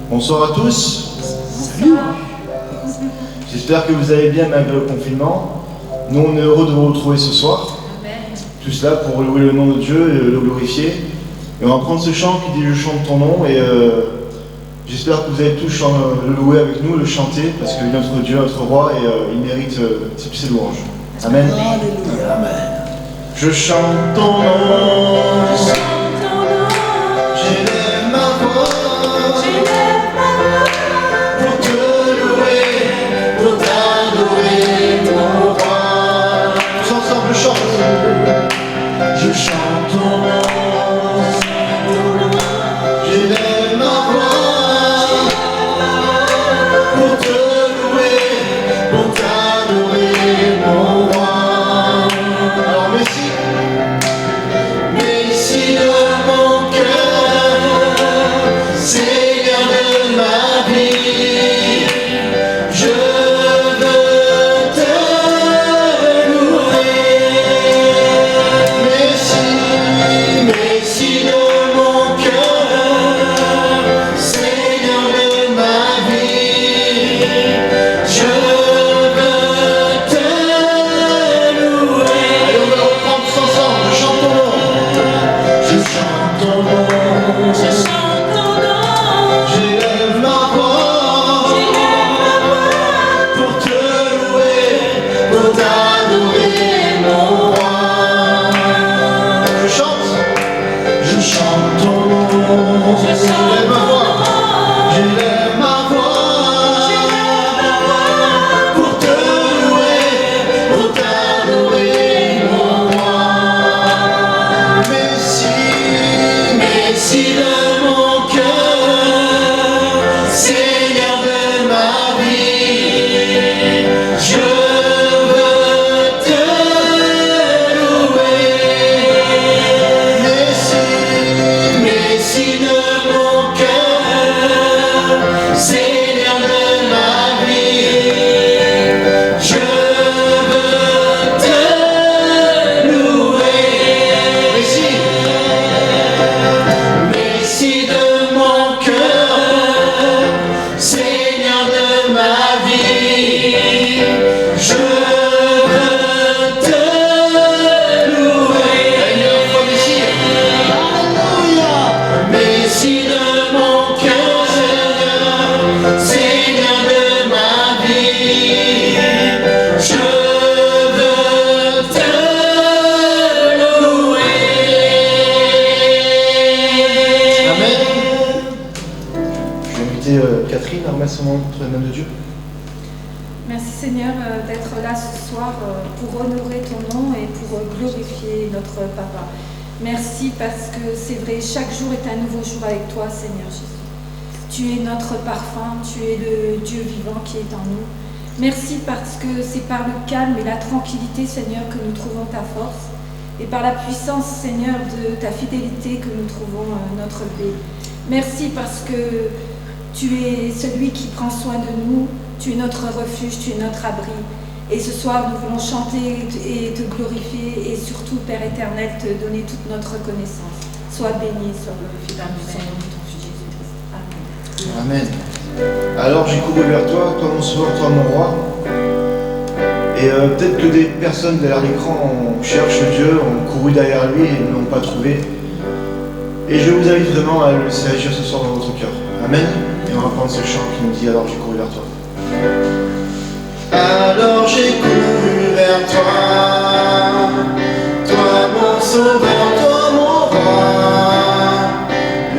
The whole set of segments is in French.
Bonsoir à tous. J'espère que vous allez bien malgré le confinement. Nous, on est heureux de vous retrouver ce soir. Tout cela pour louer le nom de Dieu et le glorifier. Et on va prendre ce chant qui dit « Je chante ton nom » et j'espère que vous allez tous le louer avec nous, le chanter, parce que notre Dieu, notre roi, et il mérite toutes ses louanges. Amen. Alléluia. Amen. Je chante ton nom. J'élève ma voix pour te louer, pour t'adorer, mon roi. Tous ensemble, je chante. Je chante ton nom. J'élève ma voix pour te louer, pour t'adorer, mon roi. Alors, Messie de mon cœur, Seigneur de ma vie, je veux te louer. Messie de mon cœur, Seigneur de ma vie, je veux te louer. Allez, on va reprendre tous ensemble, je chante ton nom. Je chante ton nom. J'élève ma voix pour te louer, pour t'adorer, mon roi. Je chante ton nom. J'élève ma voix pour te louer, pour t'adorer, mon roi. Messie de mon cœur, Seigneur de ma vie, je veux te louer. Messie de mon cœur, Seigneur de ma vie, je veux te louer. Messie de mon cœur, Seigneur de ma vie, je veux te louer. Alléluia. Messie de mon cœur, Seigneur de ma vie, je veux te louer. Amen. Je vais inviter Catherine à remettre son nom entre les mains de Dieu. Merci Seigneur d'être là ce soir pour honorer ton nom et pour glorifier notre Papa. Merci parce que c'est vrai, chaque jour est un nouveau jour avec toi Seigneur Jésus. Tu es notre parfum, tu es le Dieu vivant qui est en nous. Merci parce que c'est par le calme et la tranquillité Seigneur que nous trouvons ta force et par la puissance Seigneur de ta fidélité que nous trouvons notre paix. Merci parce que tu es celui qui prend soin de nous, tu es notre refuge, tu es notre abri. Et ce soir, nous voulons chanter et te glorifier et surtout, Père éternel, te donner toute notre reconnaissance. Sois béni, sois glorifié dans le nom de ton Fils Jésus-Christ. Amen. Amen. Alors j'ai couru vers toi, toi mon sauveur, toi mon roi. Et peut-être que des personnes derrière l'écran cherchent Dieu, ont couru derrière lui et ne l'ont pas trouvé. Et je vous invite vraiment à le laisser agir ce soir dans votre cœur. Amen. Et on va prendre ce chant qui nous dit alors j'ai couru vers toi. Alors j'ai couru vers toi, toi mon sauveur, toi mon roi.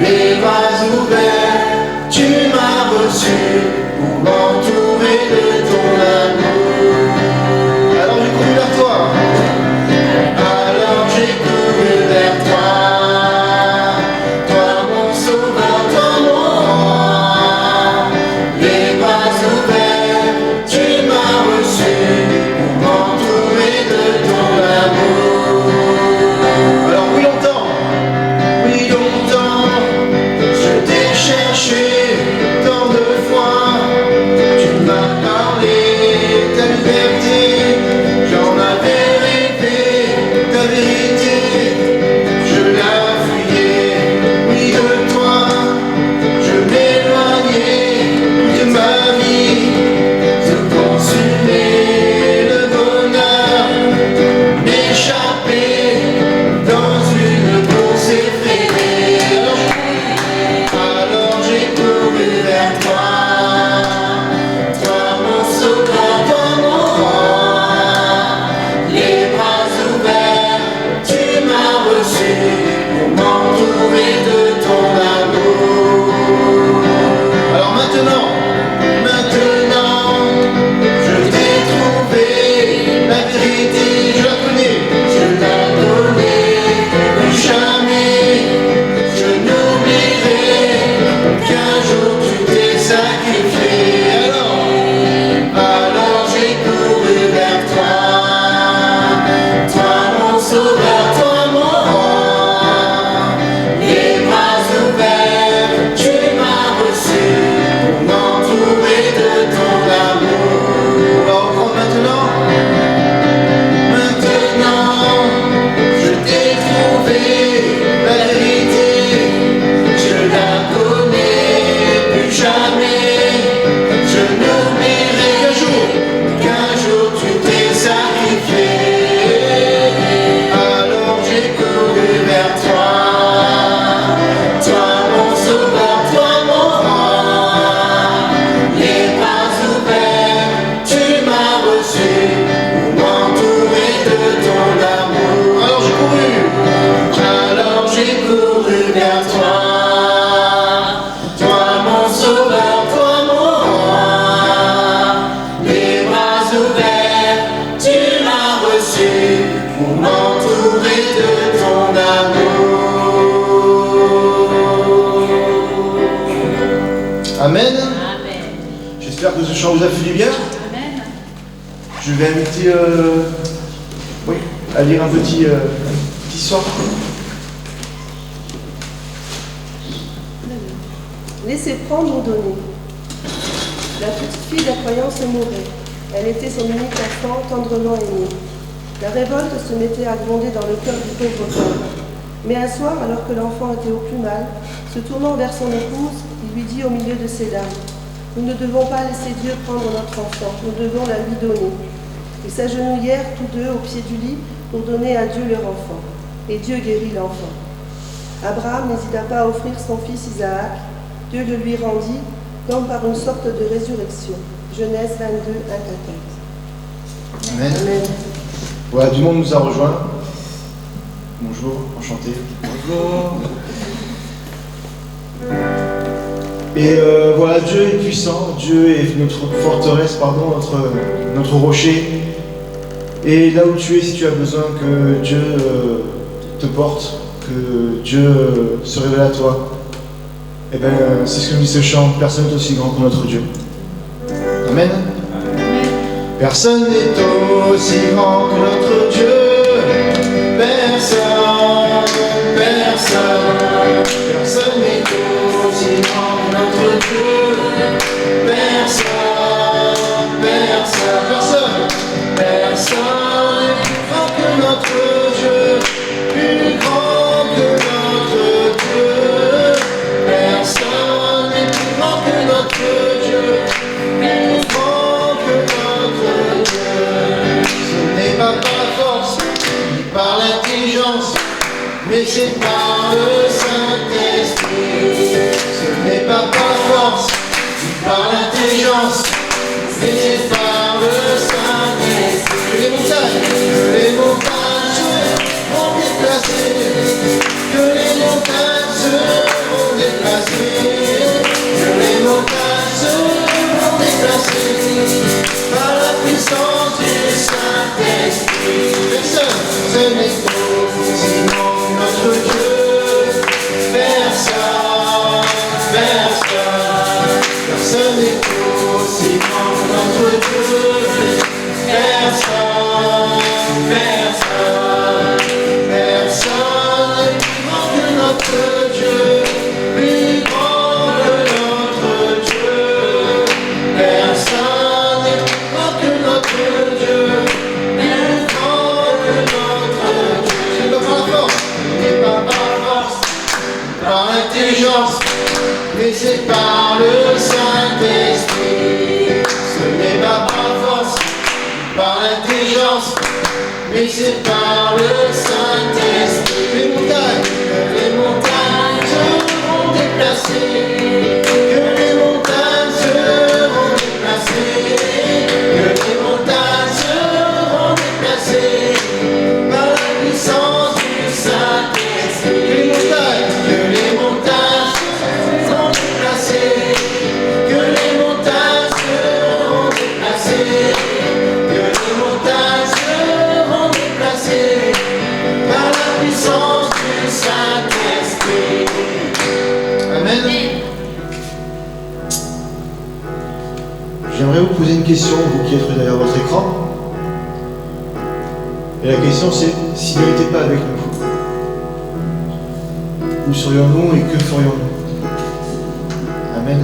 Les bras ouverts, tu m'as reçu pour m'entourer de ton amour. Alors j'ai couru vers toi. Alors j'ai couru vers toi, toi mon sauveur, toi mon roi. Les bras ouverts, tu m'as reçu pour m'entourer de ton amour. Alors oui longtemps, je t'ai Amen. Amen. J'espère que ce chant vous a fait du bien. Amen. Je vais inviter à lire un petit soir. Laissez prendre ou donner. La petite fille de la croyance mourait. Elle était son unique enfant, tendrement aimé. La révolte se mettait à gronder dans le cœur du pauvre père. Mais un soir, alors que l'enfant était au plus mal, se tournant vers son épouse, il lui dit au milieu de ses larmes, « Nous ne devons pas laisser Dieu prendre notre enfant, nous devons la lui donner. » Ils s'agenouillèrent tous deux au pied du lit pour donner à Dieu leur enfant. Et Dieu guérit l'enfant. Abraham n'hésita pas à offrir son fils Isaac. Dieu le lui rendit comme par une sorte de résurrection. Genèse 22, 1, 14. Amen. Amen. Voilà, du monde nous a rejoints. Bonjour, enchanté. Bonjour. Et voilà, Dieu est puissant, Dieu est notre forteresse, notre rocher. Et là où tu es, si tu as besoin que Dieu te porte, que Dieu se révèle à toi, eh bien, c'est ce que nous dit ce chant, personne n'est aussi grand que notre Dieu. Amen. Personne n'est aussi grand que notre Dieu. Personne n'est aussi grand que notre Dieu. Personne n'est plus grand que notre Dieu. Plus grand que notre Dieu. Personne n'est plus grand que notre Dieu. Plus grand que notre Dieu. Ce n'est pas par force, ni par l'intelligence, mais c'est par le Saint-Esprit. Ce n'est pas par force, ni par l'intelligence, mais c'est par le Saint-Esprit. Que les montagnes seront déplacées, que les montagnes seront déplacées, que les montagnes seront déplacées par la puissance du Saint-Esprit. Personne, ce n'est aussi grand que notre Dieu. Personne n'est aussi grand que notre Dieu. Personne n'est plus grand que notre Dieu. Plus grand que notre Dieu. Personne n'est plus grand que notre Dieu. Plus grand que notre Dieu. C'est pas par la force, c'est pas par la force, par l'intelligence, mais c'est par le Saint-Esprit. Ce n'est pas par la force, par l'intelligence, mais c'est par le Saint-Esprit. Les montagnes seront déplacées, que les montagnes seront déplacées, que les montagnes seront déplacées par la puissance du Saint-Esprit. Que les montagnes seront déplacées, que les montagnes seront déplacées, que les montagnes seront déplacées par la puissance du Saint-Esprit. Amen. J'aimerais vous poser une question, vous qui êtes derrière votre écran. Et la question c'est, s'il n'était pas avec nous, où serions-nous et que ferions-nous? Amen.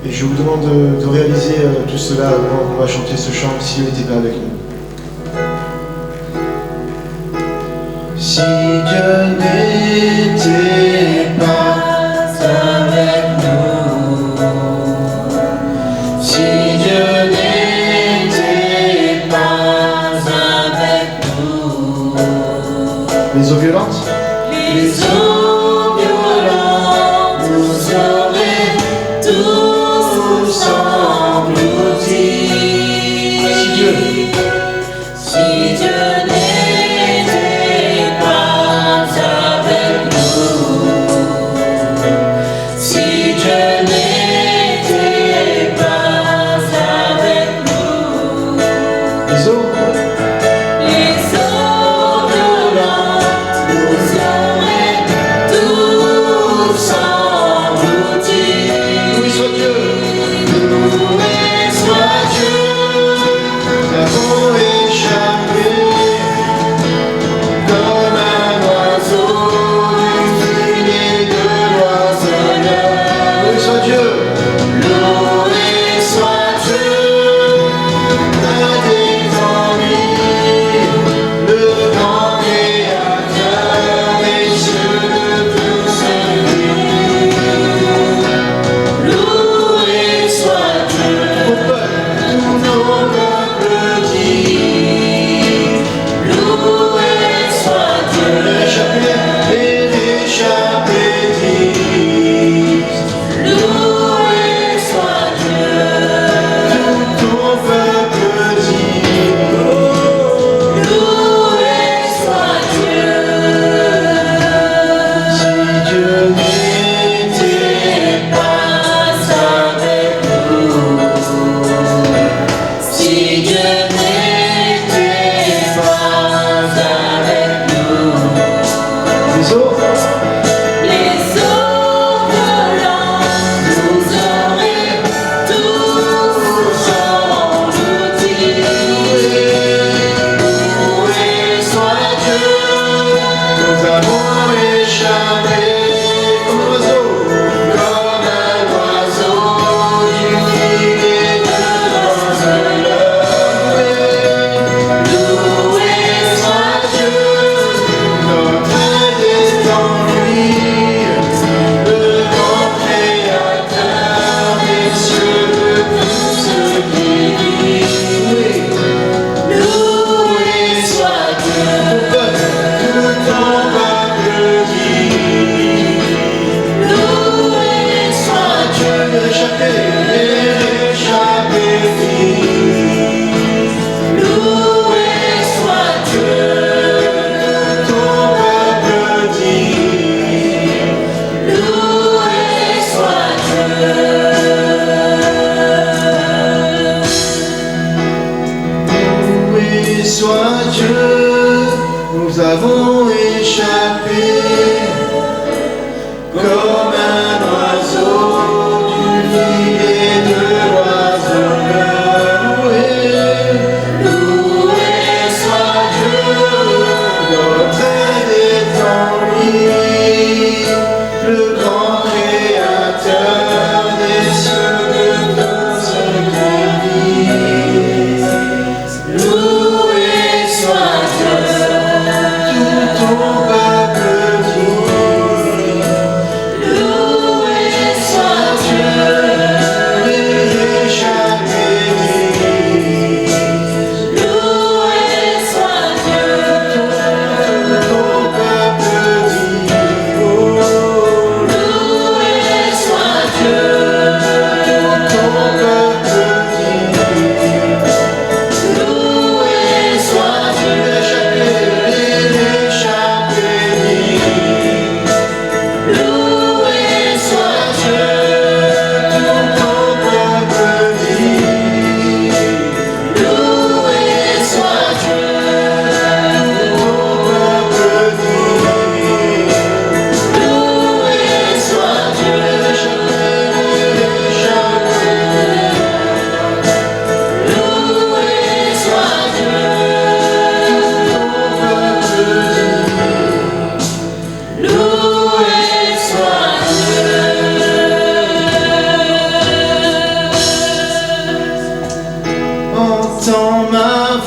Et je vous demande de réaliser tout cela avant qu'on va chanter ce chant, s'il n'était pas avec nous. Si Dieu n'était pas avec nous, si Dieu n'était pas avec nous, les eaux violentes, les eaux violentes nous auraient tous engloutis. Si Dieu n'était pas avec nous,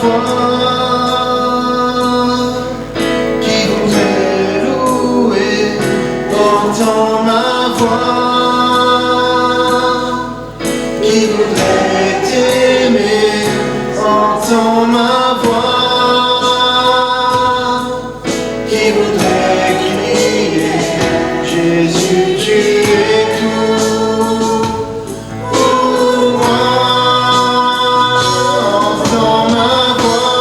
voix, qui voudrait louer, entends ma voix, qui voudrait t'aimer, entends ma voix, qui voudrait crier, Jésus, tu es tout pour moi. Entends ma voix,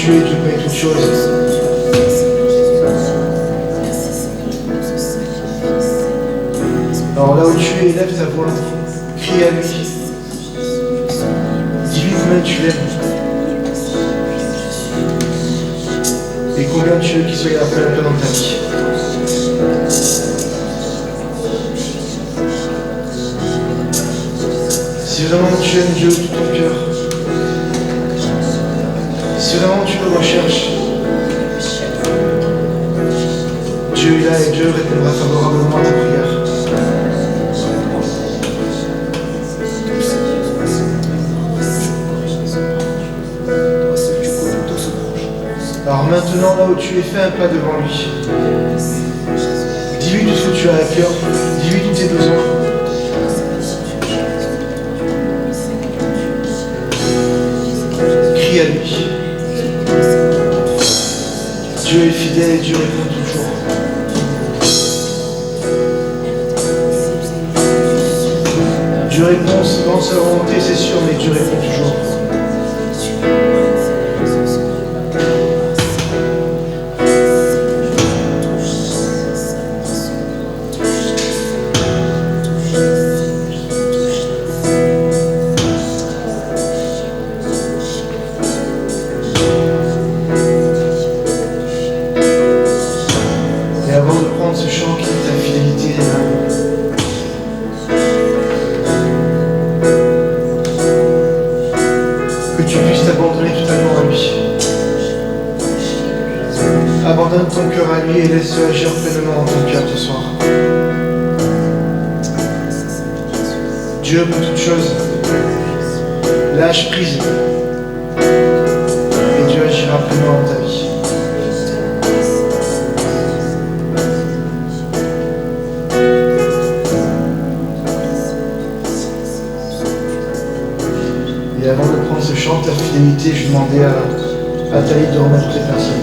tu es, Dieu connaît toutes choses. Alors là où tu es, élève ta voix, crie à lui. Dis-lui combien tu l'aimes. Et combien tu veux qu'il soit à plein dans ta vie. Si vraiment tu aimes Dieu de tout ton cœur, si vraiment tu le recherches, Dieu est là et Dieu répondra favorablement à ta prière. Alors maintenant, là où tu es, fais un pas devant lui. Dis-lui tout ce que tu as à cœur, dis-lui tous tes besoins. Crie à lui. Dieu est fidèle et Dieu répond toujours. Dieu répond dans sa volonté, c'est sûr, mais Dieu répond toujours. Abandonne ton cœur à lui et laisse-le agir pleinement dans ton cœur ce soir. Dieu peut toutes choses. Lâche prise. Et Dieu agira pleinement dans ta vie. Et avant de prendre ce chant, ta fidélité, je demandais à Thaï de remettre les personnes.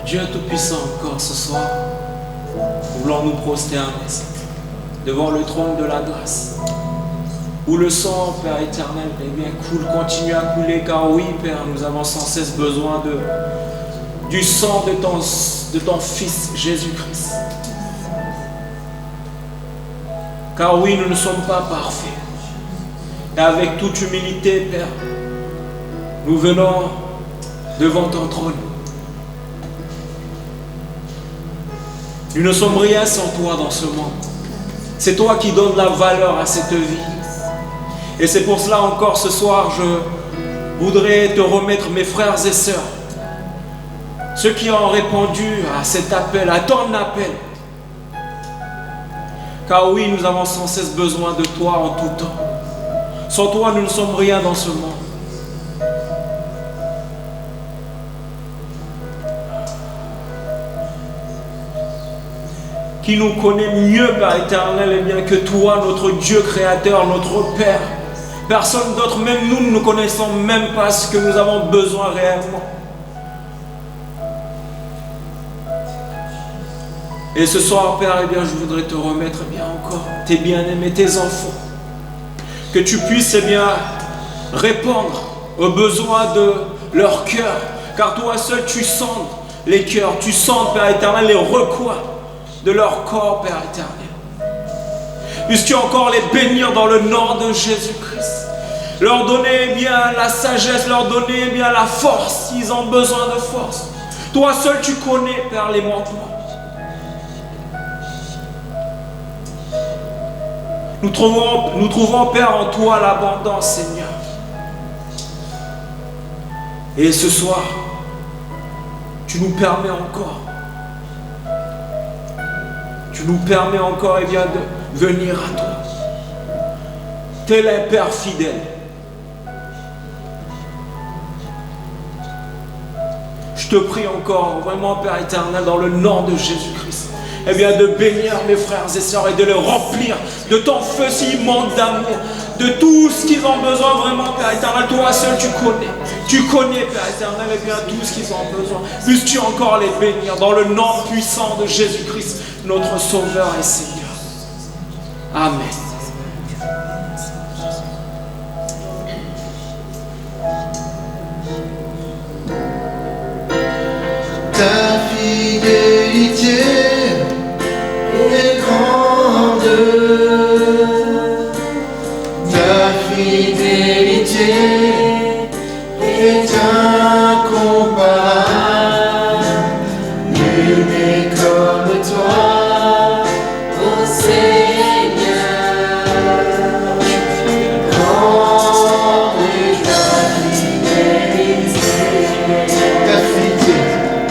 Dieu Tout-Puissant, encore ce soir, nous voulons nous prosterner devant le trône de la grâce, où le sang, Père éternel, eh bien, continue à couler, car oui, Père, nous avons sans cesse besoin du sang de ton Fils Jésus-Christ. Car oui, nous ne sommes pas parfaits. Et avec toute humilité, Père, nous venons devant ton trône. Nous ne sommes rien sans toi dans ce monde. C'est toi qui donnes la valeur à cette vie. Et c'est pour cela encore ce soir, je voudrais te remettre mes frères et sœurs, ceux qui ont répondu à cet appel, à ton appel. Car oui, nous avons sans cesse besoin de toi en tout temps. Sans toi, nous ne sommes rien dans ce monde. Qui nous connaît mieux, Père éternel, eh bien, que toi, notre Dieu créateur, notre Père. Personne d'autre, même nous, ne connaissons même pas ce que nous avons besoin réellement. Et ce soir, Père, eh bien, je voudrais te remettre eh bien encore tes bien-aimés, tes enfants. Que tu puisses eh bien, répondre aux besoins de leur cœur. Car toi seul, tu sondes les cœurs, tu sondes, Père éternel, les recoins de leur corps, Père éternel. Puisses-tu encore les bénir dans le nom de Jésus-Christ. Leur donner bien la sagesse, leur donner bien la force, s'ils ont besoin de force. Toi seul tu connais, Père, les manquements. Nous trouvons, Père, en toi l'abondance, Seigneur. Et ce soir, tu nous permets encore. Tu nous permets encore eh bien, de venir à toi. Tel est Père fidèle. Je te prie encore, vraiment, Père éternel, dans le nom de Jésus-Christ, eh bien, de bénir mes frères et sœurs et de les remplir de ton feu si immense d'amour, de tout ce qu'ils ont besoin vraiment, Père éternel. Toi seul, tu connais, Père éternel, eh bien, tout ce qu'ils ont besoin. Puisses-tu encore les bénir dans le nom puissant de Jésus-Christ, notre Sauveur et Seigneur. Amen. Ta fidélité est grande, ta fidélité est incomparable, nul n'est comme toi, ô Seigneur. Grande est ta fidélité, ta fidélité.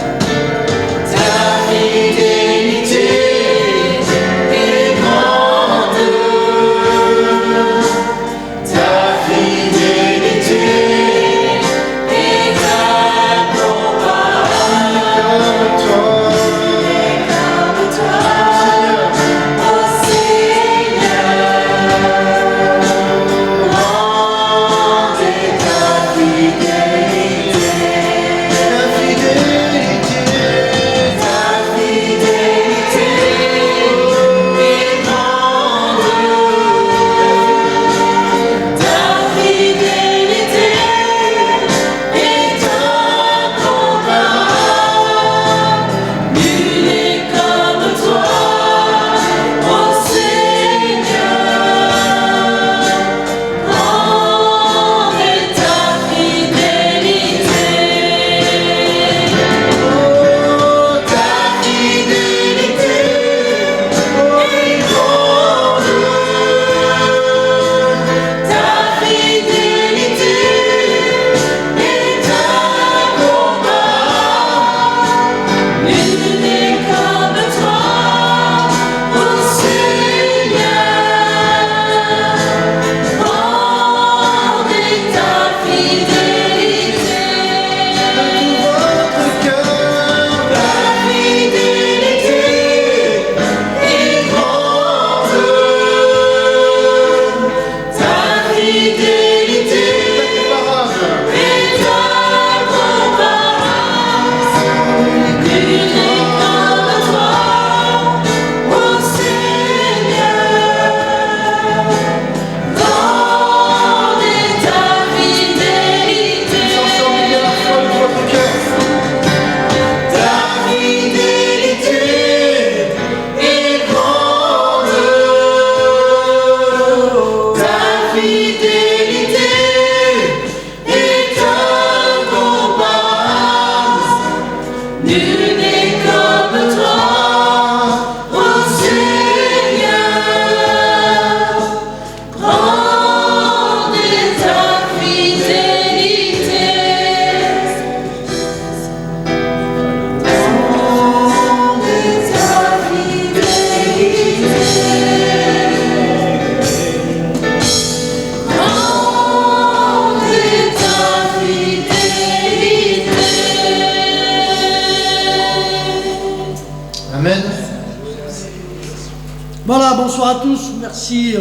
Voilà, bonsoir à tous. Merci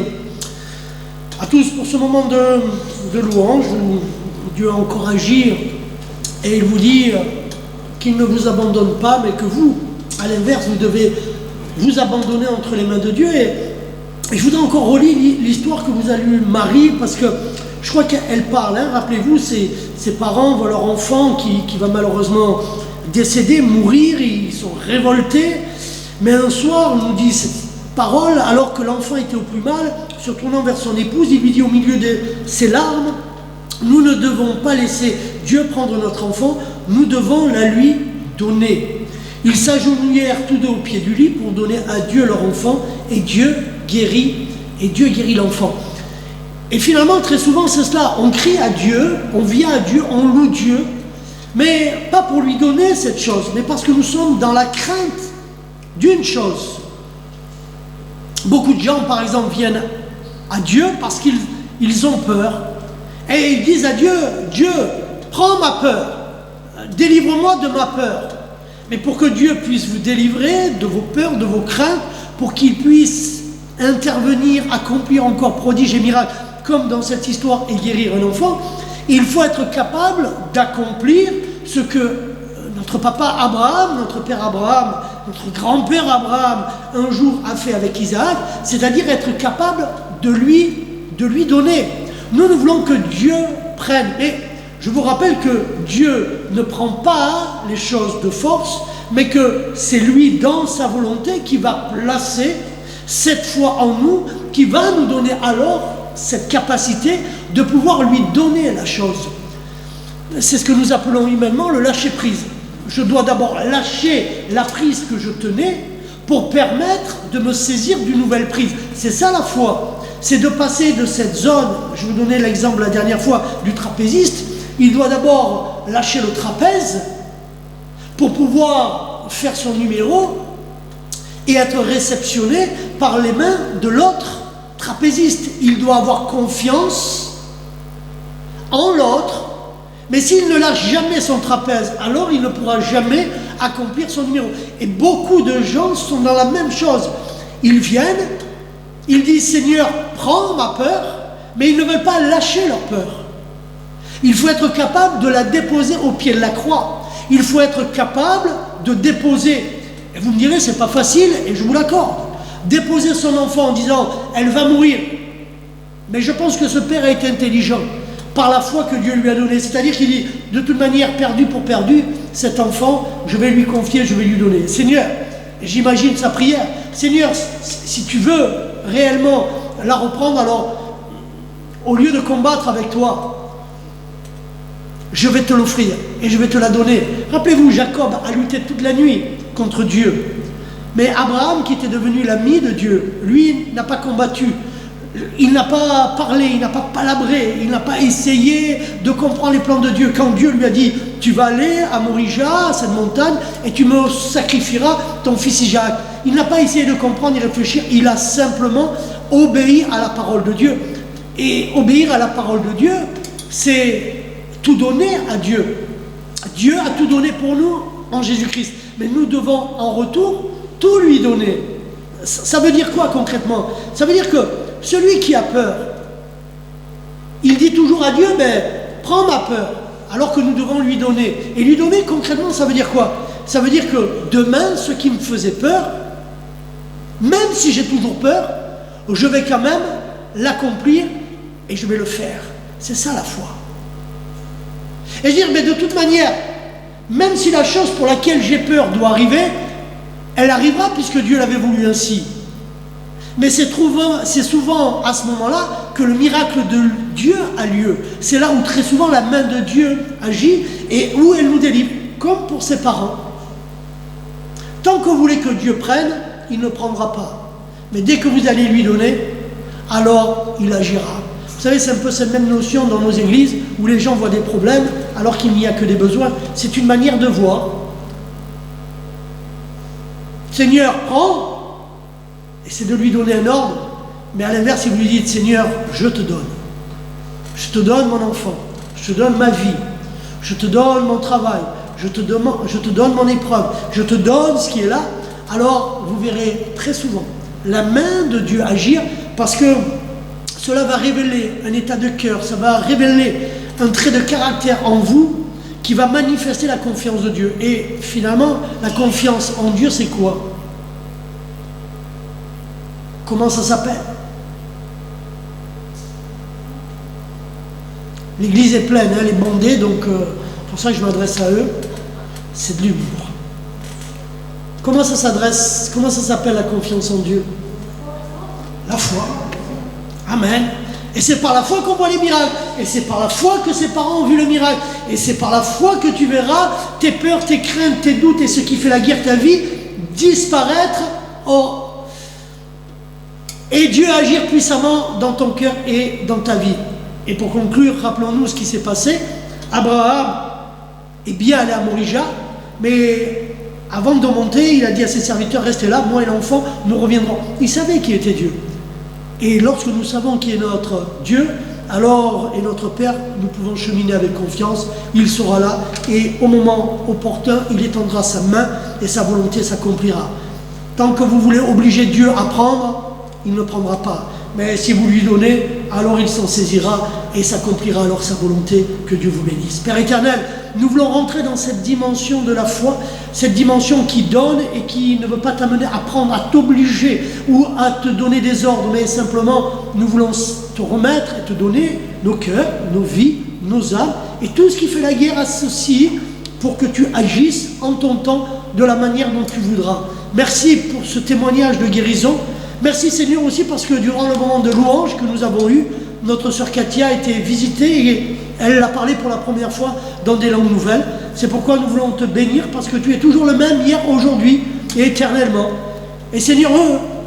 à tous pour ce moment de louange où Dieu a encore agi et il vous dit qu'il ne vous abandonne pas, mais que vous, à l'inverse, vous devez vous abandonner entre les mains de Dieu. Et je voudrais encore relire l'histoire que vous a lue Marie, parce que je crois qu'elle parle. Rappelez-vous, ses parents voient leur enfant qui va malheureusement décéder, mourir, ils sont révoltés. Mais un soir, on nous dit cette parole, alors que l'enfant était au plus mal, se tournant vers son épouse, il lui dit au milieu de ses larmes, nous ne devons pas laisser Dieu prendre notre enfant, nous devons la lui donner. Ils s'agenouillèrent tous deux au pied du lit pour donner à Dieu leur enfant, et Dieu guérit l'enfant. Et finalement, très souvent, c'est cela, on crie à Dieu, on vient à Dieu, on loue Dieu, mais pas pour lui donner cette chose, mais parce que nous sommes dans la crainte d'une chose. Beaucoup de gens, par exemple, viennent à Dieu parce qu'ils ont peur. Et ils disent à Dieu, Dieu, prends ma peur, délivre-moi de ma peur. mais pour que Dieu puisse vous délivrer de vos peurs, de vos craintes, pour qu'il puisse intervenir, accomplir encore prodiges et miracles, comme dans cette histoire, et guérir un enfant, il faut être capable d'accomplir ce que notre papa Abraham, notre père Abraham, notre grand-père Abraham, un jour a fait avec Isaac, c'est-à-dire être capable de lui donner. Nous voulons que Dieu prenne. Et je vous rappelle que Dieu ne prend pas les choses de force, mais que c'est lui, dans sa volonté, qui va placer cette foi en nous, qui va nous donner alors cette capacité de pouvoir lui donner la chose. C'est ce que nous appelons humainement le lâcher-prise. Je dois d'abord lâcher la prise que je tenais pour permettre de me saisir d'une nouvelle prise. C'est ça la foi. C'est de passer de cette zone, je vous donnais l'exemple la dernière fois du trapéziste, il doit d'abord lâcher le trapèze pour pouvoir faire son numéro et être réceptionné par les mains de l'autre trapéziste. Il doit avoir confiance en l'autre, mais s'il ne lâche jamais son trapèze, alors il ne pourra jamais accomplir son numéro. Et beaucoup de gens sont dans la même chose. Ils viennent, ils disent « Seigneur, prends ma peur », mais ils ne veulent pas lâcher leur peur. Il faut être capable de la déposer au pied de la croix. Il faut être capable de déposer, et vous me direz, c'est pas facile, et je vous l'accorde, déposer son enfant en disant « elle va mourir ». Mais je pense que ce père a été intelligent par la foi que Dieu lui a donnée. C'est-à-dire qu'il dit, de toute manière, perdu pour perdu, cet enfant, je vais lui confier, je vais lui donner. Seigneur, j'imagine sa prière, Seigneur, si tu veux réellement la reprendre, alors, au lieu de combattre avec toi, je vais te l'offrir et je vais te la donner. Rappelez-vous, Jacob a lutté toute la nuit contre Dieu. Mais Abraham, qui était devenu l'ami de Dieu, lui n'a pas combattu. Il n'a pas parlé, il n'a pas palabré, il n'a pas essayé de comprendre les plans de Dieu. Quand Dieu lui a dit, tu vas aller à Morija, à cette montagne, et tu me sacrifieras ton fils Isaac. Il n'a pas essayé de comprendre et réfléchir, il a simplement obéi à la parole de Dieu. Et obéir à la parole de Dieu, c'est tout donner à Dieu. Dieu a tout donné pour nous en Jésus-Christ. Mais nous devons en retour tout lui donner. Ça veut dire quoi concrètement? Ça veut dire que celui qui a peur, il dit toujours à Dieu, mais prends ma peur, alors que nous devons lui donner. Et lui donner concrètement, ça veut dire quoi? Ça veut dire que demain, ce qui me faisait peur, même si j'ai toujours peur, je vais quand même l'accomplir et je vais le faire. C'est ça la foi. Et dire, mais de toute manière, même si la chose pour laquelle j'ai peur doit arriver, elle arrivera puisque Dieu l'avait voulu ainsi. Mais c'est souvent à ce moment-là que le miracle de Dieu a lieu. C'est là où très souvent la main de Dieu agit et où elle nous délivre, comme pour ses parents. Tant que vous voulez que Dieu prenne, il ne prendra pas. Mais dès que vous allez lui donner, alors il agira. Vous savez, c'est un peu cette même notion dans nos églises où les gens voient des problèmes alors qu'il n'y a que des besoins. C'est une manière de voir. Seigneur, prends. Et c'est de lui donner un ordre. Mais à l'inverse, si vous lui dites, Seigneur, je te donne. Je te donne mon enfant. Je te donne ma vie. Je te donne mon travail. Je te donne mon épreuve. Je te donne ce qui est là. Alors, vous verrez très souvent la main de Dieu agir parce que cela va révéler un état de cœur. Ça va révéler un trait de caractère en vous qui va manifester la confiance de Dieu. Et finalement, la confiance en Dieu, c'est quoi? Comment ça s'appelle? L'église est pleine, elle est bondée, donc pour ça que je m'adresse à eux. C'est de l'humour. Comment ça s'appelle la confiance en Dieu? La foi. Amen. Et c'est par la foi qu'on voit les miracles. Et c'est par la foi que ses parents ont vu le miracle. Et c'est par la foi que tu verras tes peurs, tes craintes, tes doutes et ce qui fait la guerre ta vie disparaître. Et Dieu agir puissamment dans ton cœur et dans ta vie. Et pour conclure, rappelons-nous ce qui s'est passé. Abraham est bien allé à Morija, mais avant de monter, il a dit à ses serviteurs, restez là, moi et l'enfant, nous reviendrons. Il savait qui était Dieu. Et lorsque nous savons qui est notre Dieu, alors, et notre Père, nous pouvons cheminer avec confiance, il sera là, et au moment opportun, il étendra sa main, et sa volonté s'accomplira. Tant que vous voulez obliger Dieu à prendre, il ne prendra pas. Mais si vous lui donnez, alors il s'en saisira, et s'accomplira alors sa volonté. Que Dieu vous bénisse. Père éternel, nous voulons rentrer dans cette dimension de la foi, cette dimension qui donne et qui ne veut pas t'amener à prendre, à t'obliger ou à te donner des ordres, mais simplement nous voulons te remettre et te donner nos cœurs, nos vies, nos âmes et tout ce qui fait la guerre associé pour que tu agisses en ton temps de la manière dont tu voudras. Merci pour ce témoignage de guérison. Merci Seigneur aussi parce que durant le moment de louange que nous avons eu, notre sœur Katia a été visitée et elle a parlé pour la première fois dans des langues nouvelles. C'est pourquoi nous voulons te bénir parce que tu es toujours le même hier, aujourd'hui et éternellement. Et Seigneur,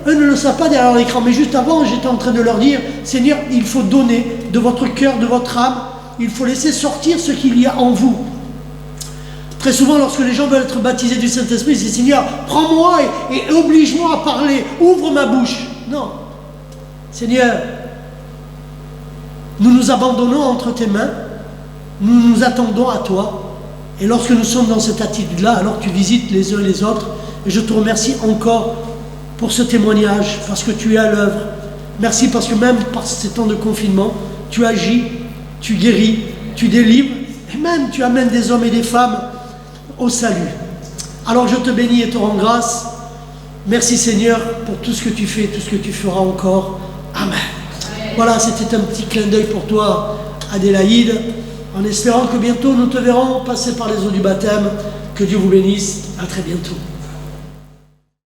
eux ne le savent pas derrière l'écran, mais juste avant, j'étais en train de leur dire, Seigneur, il faut donner de votre cœur, de votre âme, il faut laisser sortir ce qu'il y a en vous. Très souvent, lorsque les gens veulent être baptisés du Saint-Esprit, ils disent, Seigneur, prends-moi et oblige-moi à parler, ouvre ma bouche. Non. Seigneur, nous nous abandonnons entre tes mains, nous nous attendons à toi, et lorsque nous sommes dans cette attitude-là, alors tu visites les uns et les autres, et je te remercie encore pour ce témoignage, parce que tu es à l'œuvre. Merci parce que même par ces temps de confinement, tu agis, tu guéris, tu délivres, et même tu amènes des hommes et des femmes au salut. Alors je te bénis et te rends grâce. Merci Seigneur pour tout ce que tu fais, tout ce que tu feras encore. Amen. Voilà, c'était un petit clin d'œil pour toi, Adélaïde, en espérant que bientôt nous te verrons passer par les eaux du baptême. Que Dieu vous bénisse. À très bientôt.